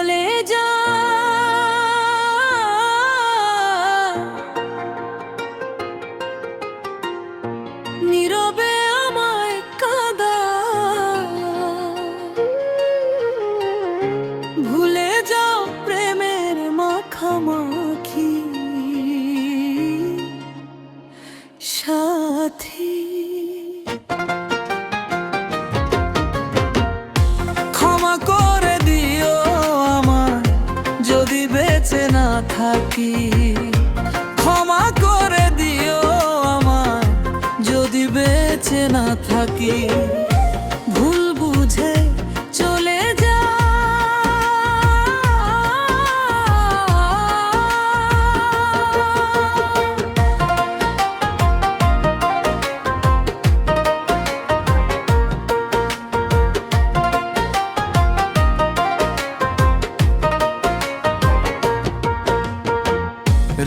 চলে যা, নীরবে আমায় কাঁদা, ভুলে যাও প্রেমের মাখামাখি সাথী। ক্ষমা করে দিও আমায় যদি বেঁচে না থাকি, ক্ষমা করে দিও আমায় যদি বেঁচে না থাকি। ভুল বুঝে চলে যা,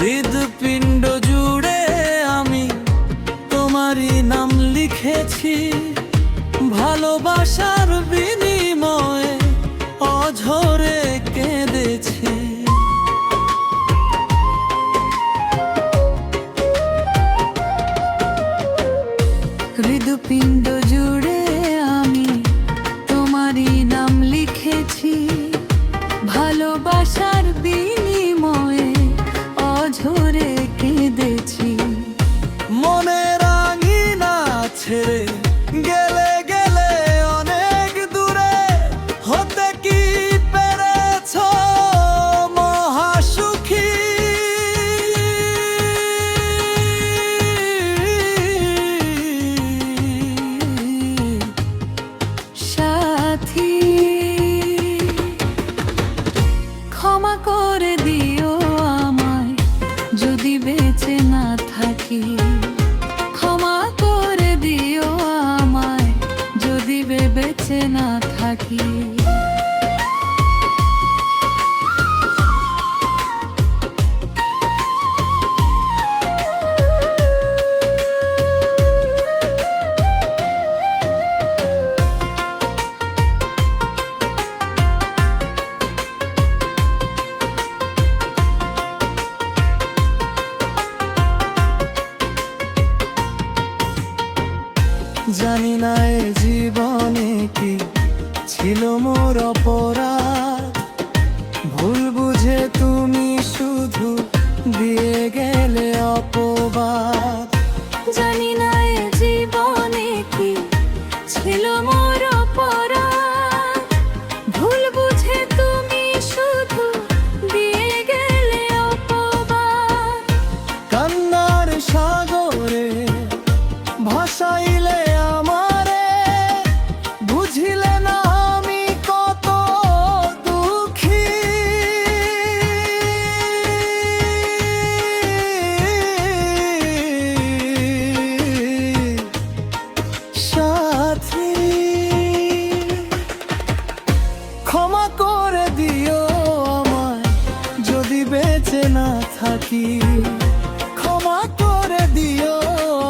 হৃদপিণ্ড জুড়ে আমি তোমারই নাম লিখেছি, ভালোবাসার বিনিময়ে অঝরে কেঁদেছি। হৃদপিণ্ড জুড়ে আমি তোমারই নাম লিখেছি, ভালোবাসার বিনিময়ে অঝরে কেঁদেছি। মনের আঙিনা ছেড়ে গেলে গেলে অনেক দূরে, হতে কি পেরেছ মহাসুখী। সাথী, ক্ষমা করে দিও আমায় যদি বেঁচে না থাকি, ক্ষমা করে দিও আমায় যদি বেঁচে না থাকি। জানি না এ জীবনে কি ছিল মোর অপরাধ, ভুল বুঝে তুমি শুধু দিয়ে গেলে অপবাদ। জানি না এ জীবনে কি ছিল মোর অপরাধ, ভুল বুঝে তুমি শুধু দিয়ে গেলে অপবাদ। কান্নার সাগরে ভাসাইলে আমারে, বুঝিলে না আমি কত দুঃখী। সাথী, ক্ষমা করে দিও আমায় যদি বেঁচে না থাকি, ক্ষমা করে দিও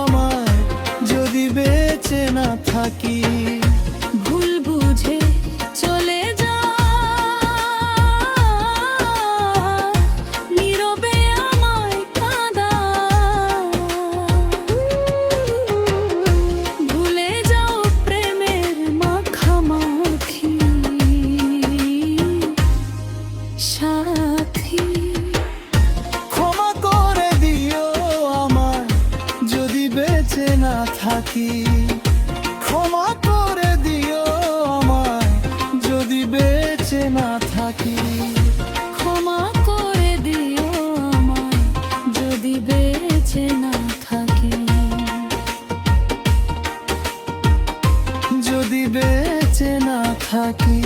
আমায় যদি বেঁচে না থাকি। ভুল বুঝে চলে যা, নীরবে আমায় কাঁদা, ভুলে যাও প্রেমের মাখামাখি সাথী। ক্ষমা করে দিও আমায় যদি বেঁচে না থাকি, ক্ষমা করে দিও আমায় যদি বেঁচে না থাকি। ক্ষমা করে দিও আমায় যদি বেঁচে না থাকি, যদি বেঁচে না থাকি।